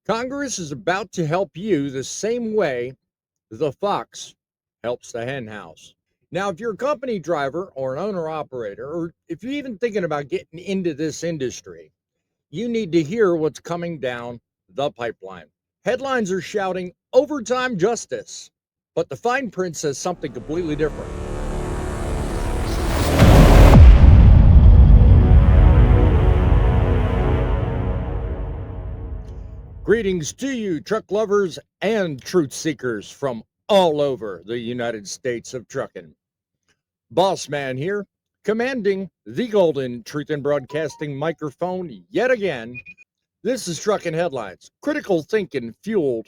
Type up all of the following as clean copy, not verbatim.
Congress is about to help you the same way the fox helps the hen house. Now, if you're a company driver or an owner operator, or if you're even thinking about getting into this industry, you need to hear what's coming down the pipeline. Headlines are shouting overtime justice, but the fine print says something completely different. Greetings to you, truck lovers and truth seekers from all over the United States of trucking. BossMan here, commanding the golden truth in broadcasting microphone yet again. This is Truckin' Headlines, critical thinking fueled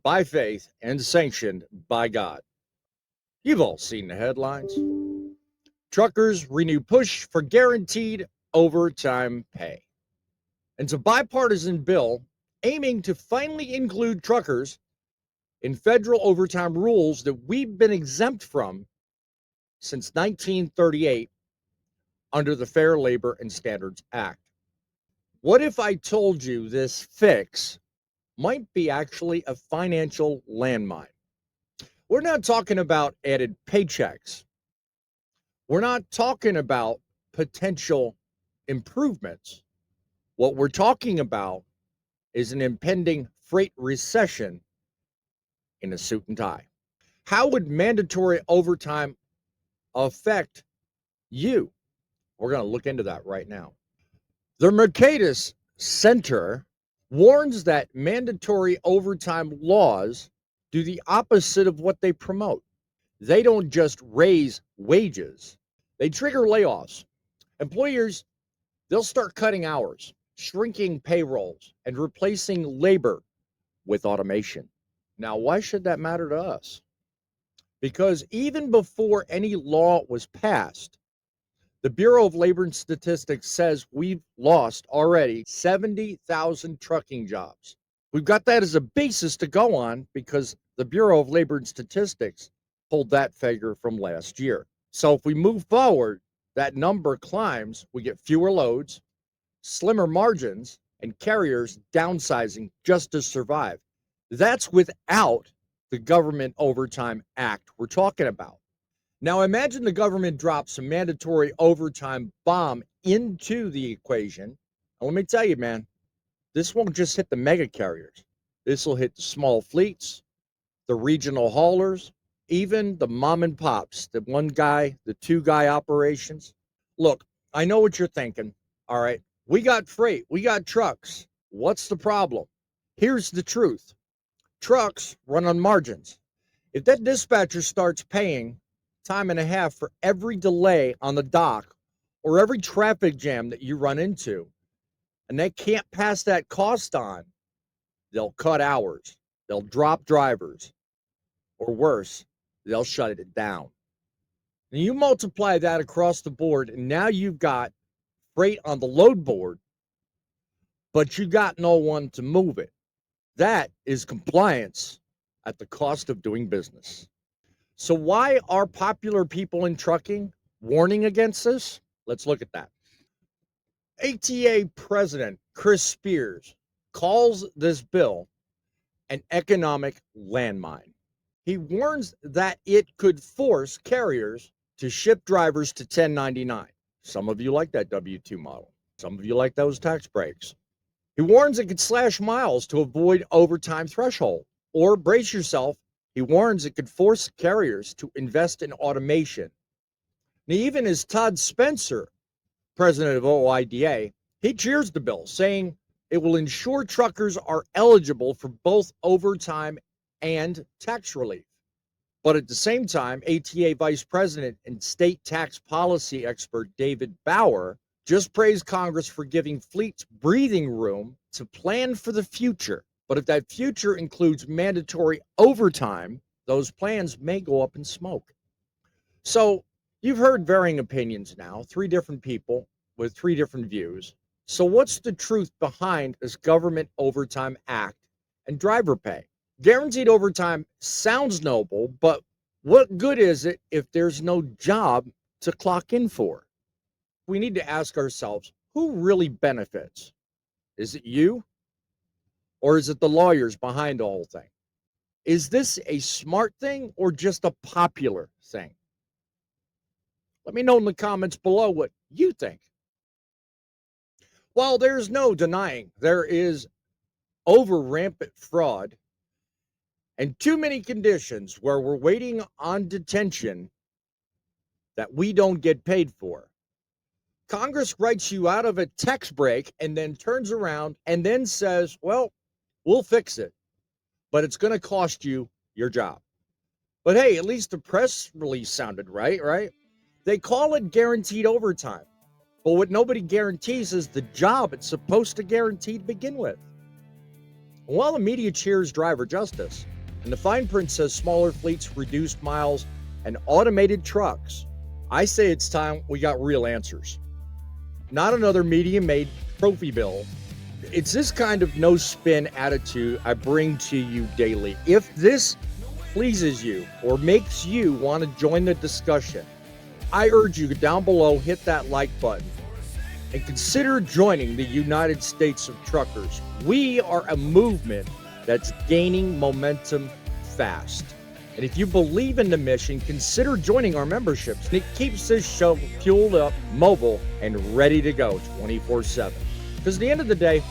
by faith and sanctioned by God. You've all seen the headlines. Truckers renew push for guaranteed overtime pay. It's a bipartisan bill aiming to finally include truckers in federal overtime rules that we've been exempt from since 1938 under the Fair Labor and Standards Act. What if I told you this fix might be actually a financial landmine? We're not talking about added paychecks. We're not talking about potential improvements. What we're talking about is an impending freight recession in a suit and tie. How would mandatory overtime affect you? We're going to look into that right now. The Mercatus Center warns that mandatory overtime laws do the opposite of what they promote. They don't just raise wages, they trigger layoffs. Employers, they'll start cutting hours, shrinking payrolls, and replacing labor with automation. Now, why should that matter to us? Because even before any law was passed, the Bureau of Labor and Statistics says we've lost already 70,000 trucking jobs. We've got that as a basis to go on because the Bureau of Labor and Statistics pulled that figure from last year. So if we move forward, that number climbs, we get fewer loads, slimmer margins, and carriers downsizing just to survive. That's without the Government Overtime Act we're talking about. Now imagine the government drops a mandatory overtime bomb into the equation. And let me tell you, man, this won't just hit the mega carriers. This will hit the small fleets, the regional haulers, even the mom and pops, the one guy, the two guy operations. Look, I know what you're thinking. All right, we got freight, we got trucks. What's the problem? Here's the truth. Trucks run on margins. If that dispatcher starts paying time and a half for every delay on the dock or every traffic jam that you run into, and they can't pass that cost on, they'll cut hours, they'll drop drivers, or worse, they'll shut it down. And you multiply that across the board, and now you've got freight on the load board, but you got no one to move it. That is compliance at the cost of doing business. So why are popular people in trucking warning against this? Let's look at that. ATA President Chris Spears calls this bill an economic landmine. He warns that it could force carriers to ship drivers to 1099. Some of you like that W-2 model. Some of you like those tax breaks. He warns it could slash miles to avoid overtime threshold. Or brace yourself, he warns it could force carriers to invest in automation. Now, even as Todd Spencer, president of OOIDA, he cheers the bill, saying it will ensure truckers are eligible for both overtime and tax relief. But at the same time, ATA Vice President and state tax policy expert David Bauer just praised Congress for giving fleets breathing room to plan for the future. But if that future includes mandatory overtime, those plans may go up in smoke. So you've heard varying opinions now, three different people with three different views. So what's the truth behind this Government Overtime Act and driver pay? Guaranteed overtime sounds noble, but what good is it if there's no job to clock in for? We need to ask ourselves, who really benefits? Is it you Or is it the lawyers behind the whole thing? Is this a smart thing or just a popular thing? Let me know in the comments below what you think. Well, there's no denying there is over rampant fraud and too many conditions where we're waiting on detention that we don't get paid for. Congress writes you out of a tax break and then turns around and then says, well, we'll fix it, but it's going to cost you your job. But hey, at least the press release sounded right? They call it guaranteed overtime. But what nobody guarantees is the job it's supposed to guarantee to begin with. While the media cheers driver justice, and the fine print says smaller fleets, reduced miles, and automated trucks, I say it's time we got real answers. Not another media-made trophy bill. It's this kind of no-spin attitude I bring to you daily. If this pleases you or makes you want to join the discussion, I urge you down below, hit that like button and consider joining the United States of Truckers. We are a movement that's gaining momentum fast. And if you believe in the mission, consider joining our memberships. And it keeps this show fueled up, mobile, and ready to go 24/7. Because at the end of the day,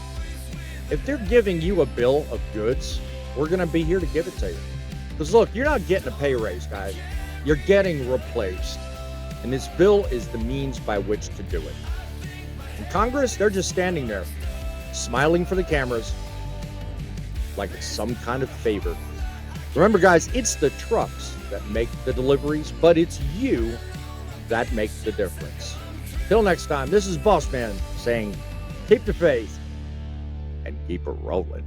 if they're giving you a bill of goods, we're going to be here to give it to you. Because look, you're not getting a pay raise, guys. You're getting replaced. And this bill is the means by which to do it. In Congress, they're just standing there, smiling for the cameras like it's some kind of favor. Remember, guys, it's the trucks that make the deliveries, but it's you that makes the difference. Till next time, this is BossMan saying, keep the faith and keep it rolling.